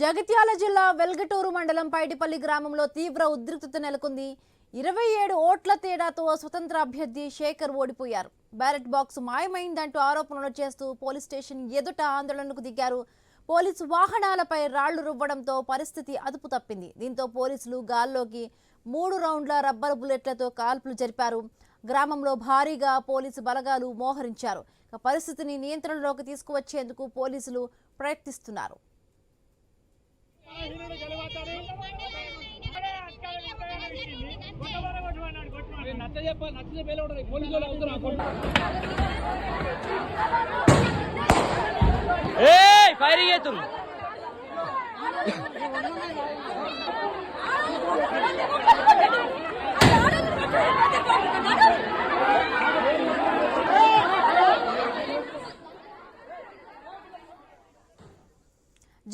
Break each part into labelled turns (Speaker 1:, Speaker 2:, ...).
Speaker 1: జగిత్యాల జిల్లా వెల్గటూరు మండలం పైడిపల్లి గ్రామంలో తీవ్ర ఉద్రిక్తత నెలకొంది. 27 ఓట్ల తేడాతో స్వతంత్ర అభ్యర్థి శేఖర్ ఓడిపోయారు. బ్యాలెట్ బాక్స్ మాయమైందంటూ ఆరోపణలు చేస్తూ పోలీస్ స్టేషన్ ఎదుట ఆందోళనకు దిగారు. పోలీసు వాహనాలపై రాళ్లు రువ్వడంతో పరిస్థితి అదుపు తప్పింది. దీంతో పోలీసులు గాల్లోకి 3 రౌండ్ల రబ్బర్ బుల్లెట్లతో కాల్పులు జరిపారు. గ్రామంలో భారీగా పోలీసు బలగాలు మోహరించారు. పరిస్థితిని నియంత్రణలోకి తీసుకువచ్చేందుకు పోలీసులు ప్రయత్నిస్తున్నారు.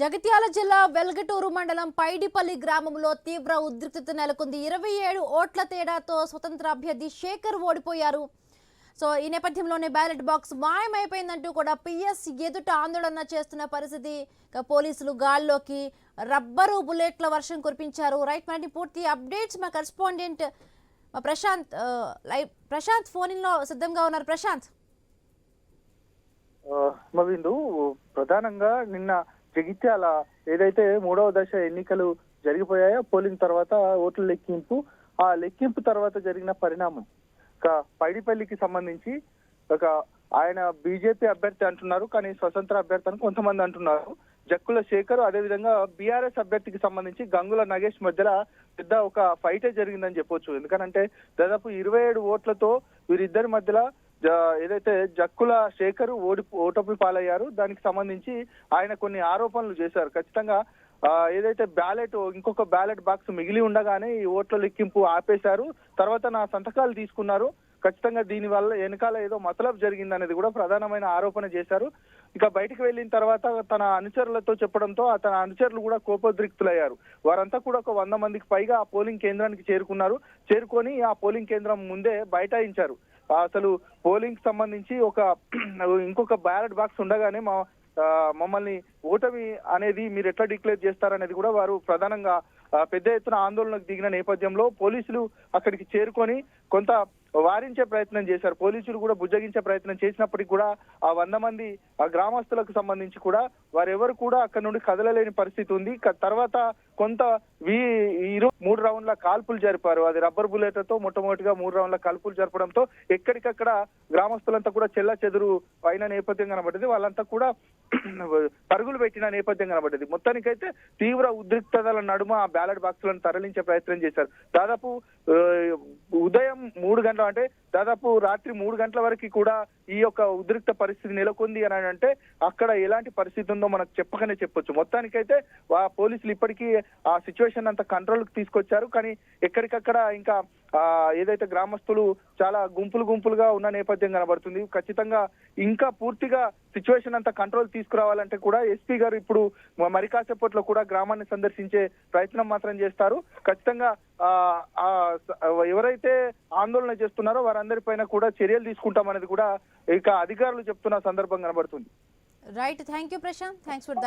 Speaker 1: జగిత్యాల జిల్లా వెల్గటూరు మండలం పైడిపల్లి గ్రామంలో తీవ్ర ఉద్రిక్తత నెలకొంది. 27 ఓట్ల తేడాతో స్వతంత్ర అభ్యర్థి శేఖర్ ఓడిపోయారు. సో ఈ నేపథ్యంలోనే బ్యాలెట్ బాక్స్ మాయమైపోయిందంటూ కూడా పిఎస్ ఎదుట ఆందోళన చేస్తున్న పరిస్థితి. పోలీసులు గాల్లోకి రబ్బరు బుల్లెట్ల వర్షం కురిపించారు. రైట్, మరి పూర్తి అప్డేట్స్ మా కరెస్పాండెంట్ ప్రశాంత్ ఫోన్ లో సిద్ధంగా ఉన్నారు. ప్రశాంత్,
Speaker 2: ప్రధానంగా నిన్న జగిత్యాల ఏదైతే 3వ దశ ఎన్నికలు జరిగిపోయాయో పోలింగ్ తర్వాత ఓట్ల లెక్కింపు, ఆ లెక్కింపు తర్వాత జరిగిన పరిణామం పైడిపల్లికి సంబంధించి ఆయన బీజేపీ అభ్యర్థి అంటున్నారు, కానీ స్వతంత్ర అభ్యర్థి అని కొంతమంది అంటున్నారు. జక్కుల శేఖర్, అదేవిధంగా బీఆర్ఎస్ అభ్యర్థికి సంబంధించి గంగుల నగేష్ మధ్యలో పెద్ద ఒక ఫైటే జరిగిందని చెప్పొచ్చు. ఎందుకంటే దాదాపు 27 ఓట్లతో వీరిద్దరి మధ్యలో ఏదైతే జక్కుల శేఖర్ ఓటమి పాలయ్యారు. దానికి సంబంధించి ఆయన కొన్ని ఆరోపణలు చేశారు. ఖచ్చితంగా ఏదైతే ఇంకొక బ్యాలెట్ బాక్స్ మిగిలి ఉండగానే ఈ ఓట్ల లెక్కింపు ఆపేశారు, తర్వాత నా సంతకాలు తీసుకున్నారు, ఖచ్చితంగా దీని వల్ల వెనకాల ఏదో మతలబ్ జరిగిందనేది కూడా ప్రధానమైన ఆరోపణ చేశారు. ఇక బయటకు వెళ్ళిన తర్వాత తన అనుచరులతో చెప్పడంతో తన అనుచరులు కూడా కోపోద్రిక్తులయ్యారు. వారంతా కూడా ఒక 100 మందికి పైగా ఆ పోలింగ్ కేంద్రానికి చేరుకొని ఆ పోలింగ్ కేంద్రం ముందే బైఠాయించారు. అసలు పోలింగ్ సంబంధించి ఇంకొక బ్యాలెట్ బాక్స్ ఉండగానే మమ్మల్ని ఓటమి అనేది మీరు ఎట్లా డిక్లేర్ చేస్తారనేది కూడా వారు ప్రధానంగా పెద్ద ఎత్తున ఆందోళనకు దిగిన నేపథ్యంలో పోలీసులు అక్కడికి చేరుకొని కొంత వారించే ప్రయత్నం చేశారు. పోలీసులు కూడా బుజ్జగించే ప్రయత్నం చేసినప్పటికీ కూడా ఆ 100 మంది ఆ గ్రామస్తులకు సంబంధించి కూడా వారెవరు కూడా అక్కడ నుండి కదలలేని పరిస్థితి ఉంది. తర్వాత కొంత 3 రౌండ్ల కాల్పులు జరిపారు. అది రబ్బర్ బుల్లెట్లతో మొట్టమొదటిగా 3 రౌండ్ల కాల్పులు జరపడంతో ఎక్కడికక్కడ గ్రామస్తులంతా కూడా చెల్ల చెదురు అయిన నేపథ్యం కనబడ్డది. వాళ్ళంతా కూడా పరుగులు పెట్టిన నేపథ్యం కనబడ్డది. మొత్తానికైతే తీవ్ర ఉద్రిక్తతల నడుమ ఆ బ్యాలెట్ బాక్సులను తరలించే ప్రయత్నం చేశారు. దాదాపు ఉదయం 3 గంటల అంటే దాదాపు రాత్రి 3 గంటల వరకు కూడా ఈ యొక్క ఉద్రిక్త పరిస్థితి నెలకొంది అని అంటే అక్కడ ఎలాంటి పరిస్థితి ఉందో మనకు చెప్పకనే చెప్పొచ్చు. మొత్తానికైతే పోలీసులు ఇప్పటికీ ఆ సిచ్యువేషన్ అంతా కంట్రోల్కి తీసుకొచ్చారు. కానీ ఎక్కడికక్కడ ఇంకా ఏదైతే గ్రామస్తులు చాలా గుంపులుగా ఉన్న నేపథ్యం కనబడుతుంది. ఖచ్చితంగా ఇంకా పూర్తిగా సిచ్యువేషన్ అంతా కంట్రోల్ తీసుకురావాలంటే కూడా ఎస్పీ గారు ఇప్పుడు మరి కాసేపట్లో కూడా గ్రామాన్ని సందర్శించే ప్రయత్నం మాత్రం చేస్తారు. ఖచ్చితంగా ఎవరైతే ఆందోళన చేస్తున్నారో వారందరిపైన కూడా చర్యలు తీసుకుంటామనేది కూడా ఇక అధికారులు చెప్తున్న సందర్భం కనబడుతుంది.
Speaker 1: Right, thank you Prashant, thanks for